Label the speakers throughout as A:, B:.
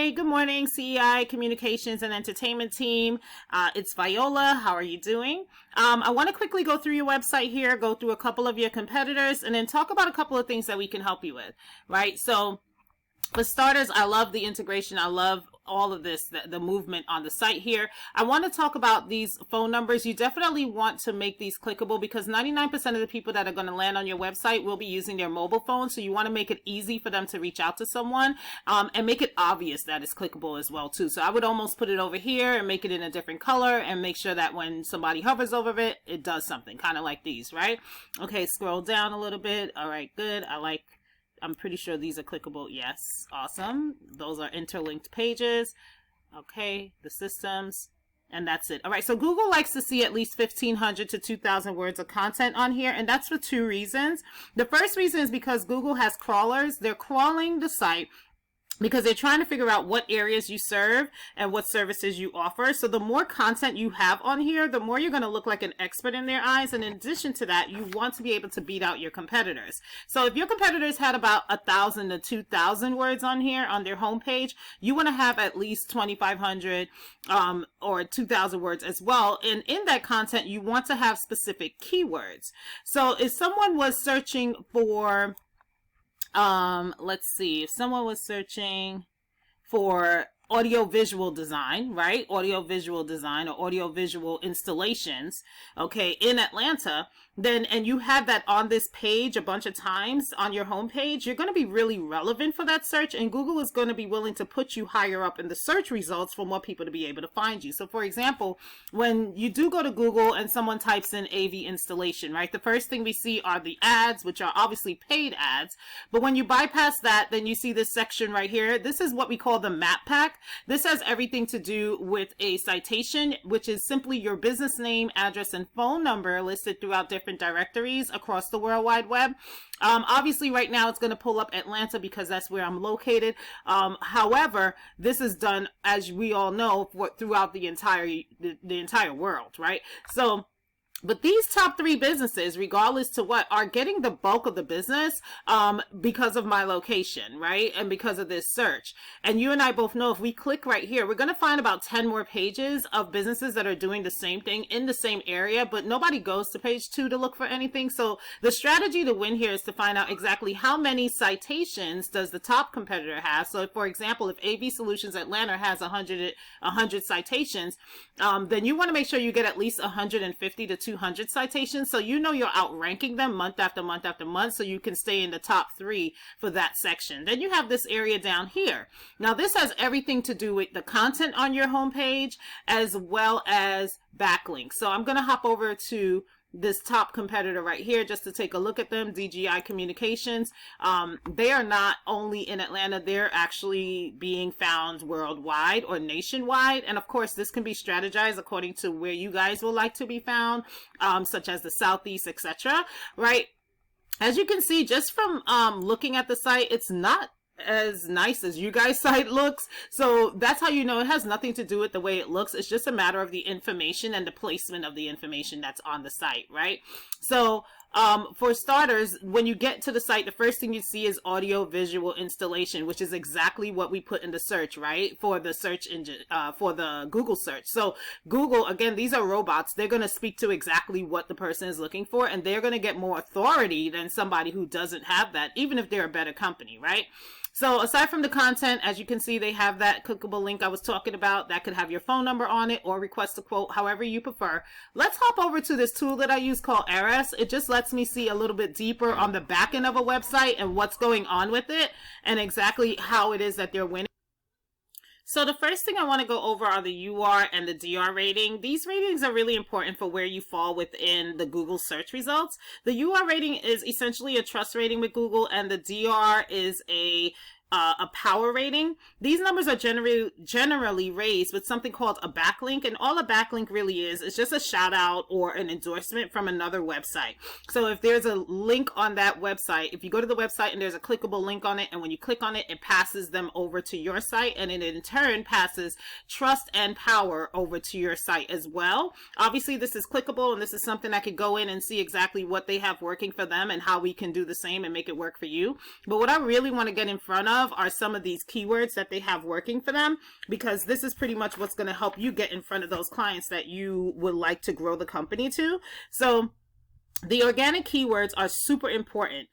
A: Hi, good morning, CEI Communications and Entertainment team. It's Viola. How are you doing? I want to quickly go through your website here, go through a couple of your competitors, and then talk about a couple of things that we can help you with, right? So for starters, I love the integration. I love all of this, the movement on the site here. I want to talk about these phone numbers. You definitely want to make these clickable because 99% of the people that are going to land on your website will be using their mobile phone. So you want to make it easy for them to reach out to someone and make it obvious that it's clickable as well too. So I would almost put it over here and make it in a different color and make sure that when somebody hovers over it, it does something kind of like these, right? Okay, scroll down a little bit. All right, good. I'm pretty sure these are clickable. Yes. Awesome. Those are interlinked pages. Okay. The systems. And that's it. All right. So Google likes to see at least 1,500 to 2,000 words of content on here. And that's for two reasons. The first reason is because Google has crawlers. They're crawling the site because they're trying to figure out what areas you serve and what services you offer. So the more content you have on here, the more you're going to look like an expert in their eyes. And in addition to that, you want to be able to beat out your competitors. So if your competitors had about 1,000 to 2,000 words on here on their homepage, you want to have at least 2,500 or 2,000 words as well. And in that content, you want to have specific keywords. So if someone was searching for let's see, if someone was searching for audio-visual design, right? Audio-visual design or audio-visual installations, okay, in Atlanta, then, and you have that on this page a bunch of times on your homepage, you're going to be really relevant for that search, and Google is going to be willing to put you higher up in the search results for more people to be able to find you. So for example, when you do go to Google and someone types in AV installation, right, the first thing we see are the ads, which are obviously paid ads, but when you bypass that, then you see this section right here. This is what we call the map pack. This has everything to do with a citation, which is simply your business name, address, and phone number listed throughout different directories across the World Wide Web. Obviously, right now it's going to pull up Atlanta because that's where I'm located. However, this is done, as we all know, throughout the entire world, right? So, but these top three businesses, regardless to what, are getting the bulk of the business because of my location, right? And because of this search. And you and I both know if we click right here, we're going to find about 10 more pages of businesses that are doing the same thing in the same area, but nobody goes to page 2 to look for anything. So the strategy to win here is to find out exactly how many citations does the top competitor have. So for example, if AV Solutions Atlanta has 100 citations, then you want to make sure you get at least 150 to 200 citations, so you know you're outranking them month after month after month, so you can stay in the top 3 for that section. Then you have this area down here. Now this has everything to do with the content on your homepage as well as backlinks. So I'm going to hop over to this top competitor right here just to take a look at them, DGI Communications. They are not only in Atlanta, they're actually being found worldwide or nationwide. And of course, this can be strategized according to where you guys will like to be found, such as the Southeast, etc. Right? As you can see, just from looking at the site, it's not as nice as you guys' site looks. So that's how you know it has nothing to do with the way it looks. It's just a matter of the information and the placement of the information that's on the site, right? So for starters, when you get to the site, the first thing you see is audio visual installation, which is exactly what we put in the search, right? For the search engine, for the Google search. So Google, again, these are robots. They're going to speak to exactly what the person is looking for, and they're going to get more authority than somebody who doesn't have that, even if they're a better company, right? So aside from the content, as you can see, they have that clickable link I was talking about that could have your phone number on it or request a quote, however you prefer. Let's hop over to this tool that I use called RS. It just lets me see a little bit deeper on the back end of a website and what's going on with it and exactly how it is that they're winning. So the first thing I want to go over are the UR and the DR rating. These ratings are really important for where you fall within the Google search results. The UR rating is essentially a trust rating with Google, and the DR is a power rating. These numbers are generally raised with something called a backlink, and all a backlink really is just a shout out or an endorsement from another website. So if there's a link on that website, if you go to the website and there's a clickable link on it, and when you click on it, it passes them over to your site, and it in turn passes trust and power over to your site as well. Obviously this is clickable, and this is something I could go in and see exactly what they have working for them and how we can do the same and make it work for you. But what I really want to get in front of of are some of these keywords that they have working for them, because this is pretty much what's going to help you get in front of those clients that you would like to grow the company to. So the organic keywords are super important.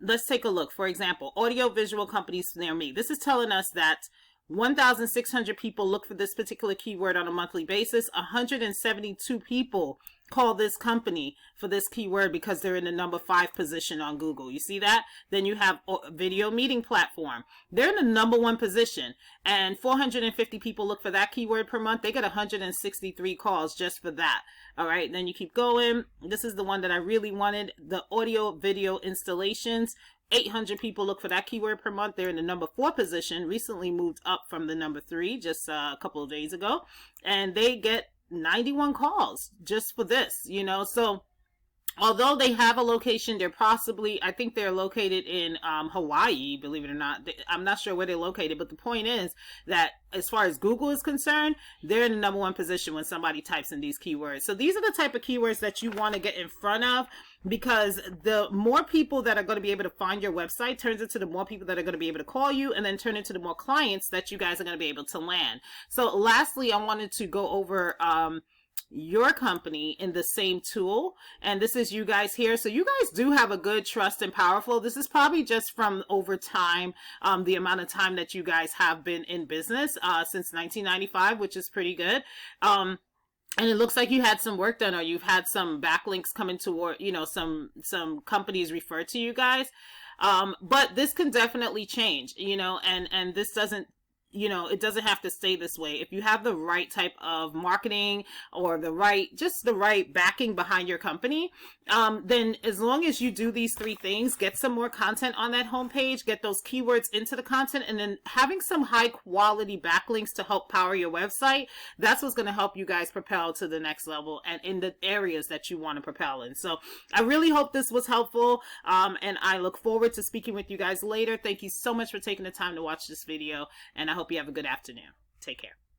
A: Let's take a look. For example, audio visual companies near me. This is telling us that 1,600 people look for this particular keyword on a monthly basis. 172 people call this company for this keyword because they're in the number 5 position on Google. You see that? Then you have video meeting platform. They're in the number 1 position, and 450 people look for that keyword per month. They get 163 calls just for that. All right, then you keep going. This is the one that I really wanted, the audio video installations. 800 people look for that keyword per month. They're in the number 4 position, recently moved up from the number 3 just a couple of days ago. And they get 91 calls just for this, you know. So although they have a location, they're possibly, I think they're located in Hawaii, believe it or not. I'm not sure where they're located, but the point is that as far as Google is concerned, they're in the number 1 position when somebody types in these keywords. So these are the type of keywords that you want to get in front of, because the more people that are going to be able to find your website turns into the more people that are going to be able to call you, and then turn into the more clients that you guys are going to be able to land. So lastly, I wanted to go over your company in the same tool, and this is you guys here. So you guys do have a good trust and powerful. This is probably just from over time, the amount of time that you guys have been in business since 1995, which is pretty good. And it looks like you had some work done, or you've had some backlinks coming toward, you know, some companies refer to you guys. But this can definitely change, you know, and this doesn't, you know, it doesn't have to stay this way. If you have the right type of marketing or the right backing behind your company, then as long as you do these 3 things, get some more content on that homepage, get those keywords into the content, and then having some high quality backlinks to help power your website, that's what's going to help you guys propel to the next level and in the areas that you want to propel in. So I really hope this was helpful, and I look forward to speaking with you guys later. Thank you so much for taking the time to watch this video, and I hope you have a good afternoon. Take care.